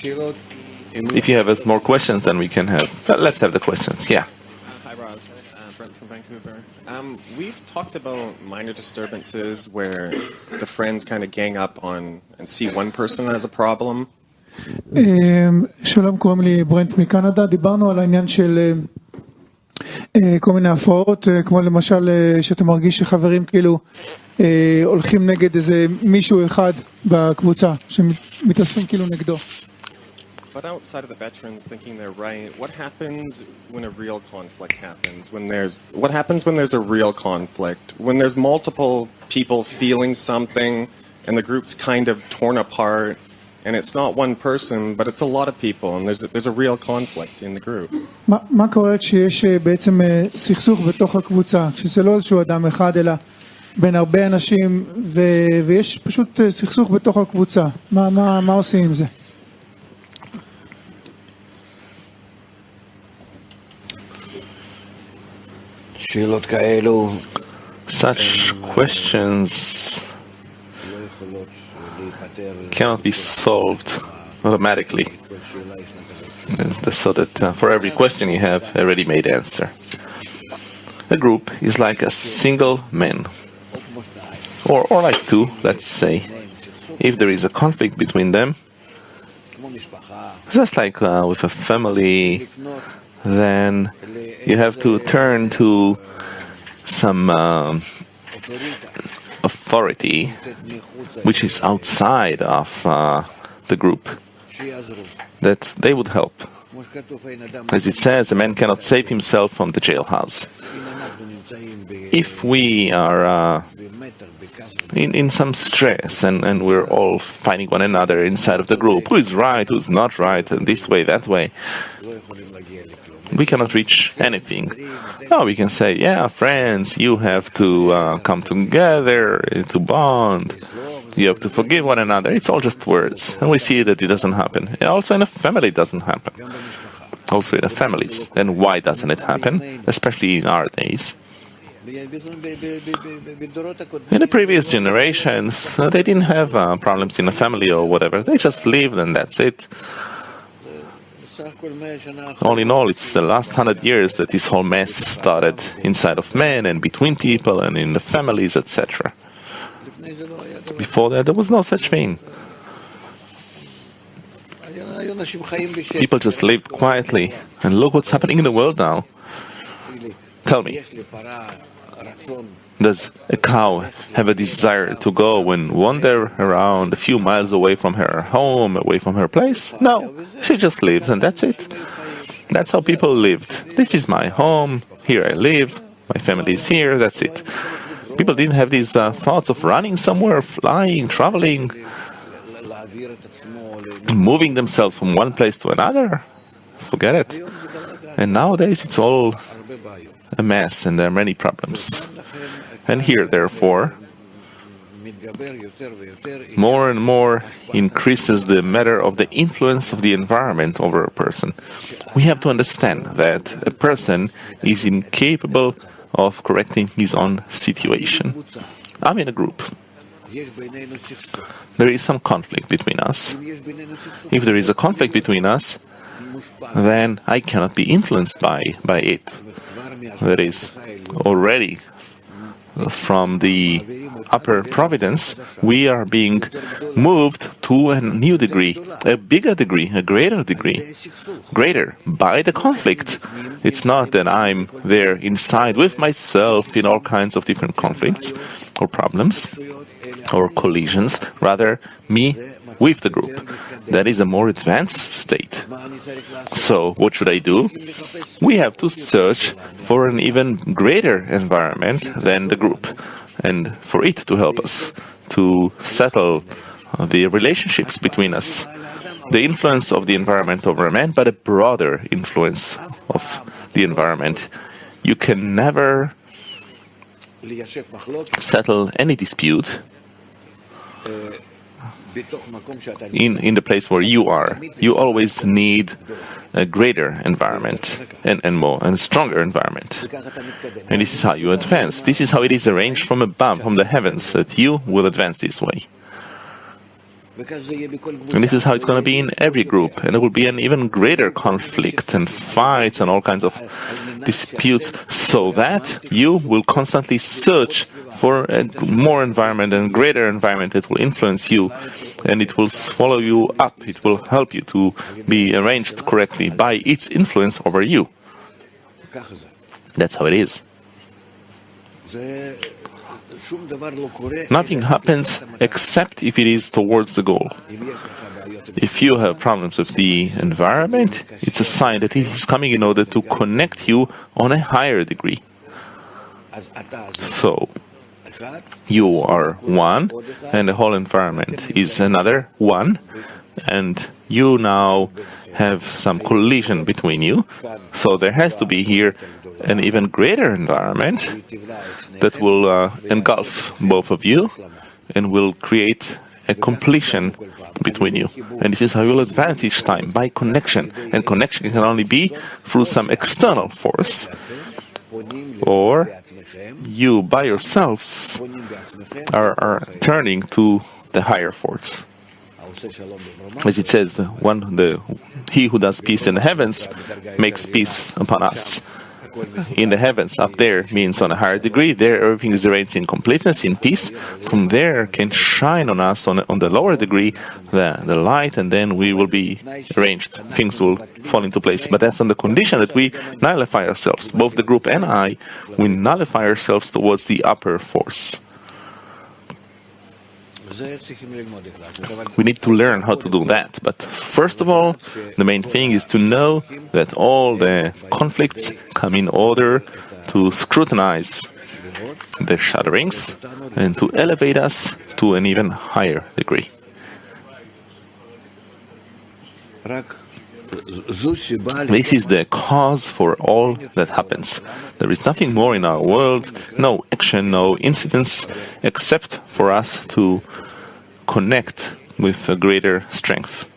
If you have more questions, then we can have. Let's have the questions. Yeah. Hi, Raj. Brent from Vancouver. We've talked about minor disturbances where the friends kind of gang up on and see one person as a problem. שלום, קוראים לי ברנט מקנדה. דיברנו על העניין של כל מיני הפרעות, כמו למשל שאתה מרגיש שחברים כאילו הולכים נגד איזה מישהו אחד בקבוצה, שמתאספים כאילו נגדו. But outside of the veterans thinking they're right, what happens when a real conflict happens? What happens when there's a real conflict? When there's multiple people feeling something and the group's kind of torn apart and it's not one person, but it's a lot of people and there's a real conflict in the group. מה קורה כשיש בעצם סכסוך בתוך הקבוצה? כשזה לא איזשהו אדם אחד אלא בין הרבה אנשים ויש פשוט סכסוך בתוך הקבוצה. מה עושים עם זה? Such questions cannot be solved automatically. So that for every question you have a ready-made answer. A group is like a single man, or like two, let's say. If there is a conflict between them, just like with a family, then you have to turn to some authority which is outside of the group, that they would help. As it says, a man cannot save himself from the jailhouse. If we are in some stress and we're all fighting one another inside of the group, who is right, who's not right, and this way, that way, we cannot reach anything. No, we can say, yeah, friends, you have to come together, to bond, you have to forgive one another. It's all just words. And we see that it doesn't happen. And also in a family it doesn't happen. Also in the families. And why doesn't it happen? Especially in our days. In the previous generations, they didn't have problems in the family or whatever. They just lived and that's it. All in all, it's the last 100 years that this whole mess started inside of men and between people and in the families, etc. Before that, there was no such thing. People just lived quietly. And look what's happening in the world now. Tell me, does a cow have a desire to go and wander around a few miles away from her home, away from her place? No, she just lives and that's it. That's how people lived. This is my home, here I live, my family is here, that's it. People didn't have these thoughts of running somewhere, flying, traveling, moving themselves from one place to another. Forget it. And nowadays it's all a mess and there are many problems. And here, therefore, more and more increases the matter of the influence of the environment over a person. We have to understand that a person is incapable of correcting his own situation. I'm in a group. There is some conflict between us. If there is a conflict between us, then I cannot be influenced by it. That is, already from the upper providence, we are being moved to a new degree, a bigger degree, a greater degree, greater by the conflict. It's not that I'm there inside with myself in all kinds of different conflicts or problems or collisions, rather me with the group. That is a more advanced state. So what should I do? We have to search for an even greater environment than the group, and for it to help us to settle the relationships between us. The influence of the environment over a man, but a broader influence of the environment. You can never settle any dispute in the place where you are. You always need a greater environment and a stronger environment. And this is how you advance. This is how it is arranged from above, from the heavens, that you will advance this way. And this is how it's going to be in every group. And there will be an even greater conflict and fights and all kinds of disputes, so that you will constantly search for a more environment and greater environment that will influence you, and it will swallow you up. It will help you to be arranged correctly by its influence over you. That's how it is. Nothing happens except if it is towards the goal. If you have problems with the environment, it's a sign that it is coming in order to connect you on a higher degree. So, you are one, and the whole environment is another one, and you now have some collision between you. So there has to be here an even greater environment that will engulf both of you and will create a completion between you. And this is how you will advance each time, by connection. And connection can only be through some external force, or you by yourselves are turning to the higher force. As it says, he who does peace in the heavens makes peace upon us. In the heavens, up there, means on a higher degree. There, everything is arranged in completeness, in peace. From there, can shine on us on the lower degree the light, and then we will be arranged. Things will fall into place. But that's on the condition that we nullify ourselves. Both the group and I, we nullify ourselves towards the upper force. We need to learn how to do that. But first of all, the main thing is to know that all the conflicts come in order to scrutinize the shatterings and to elevate us to an even higher degree. This is the cause for all that happens. There is nothing more in our world, no action, no incidents, except for us to connect with a greater strength.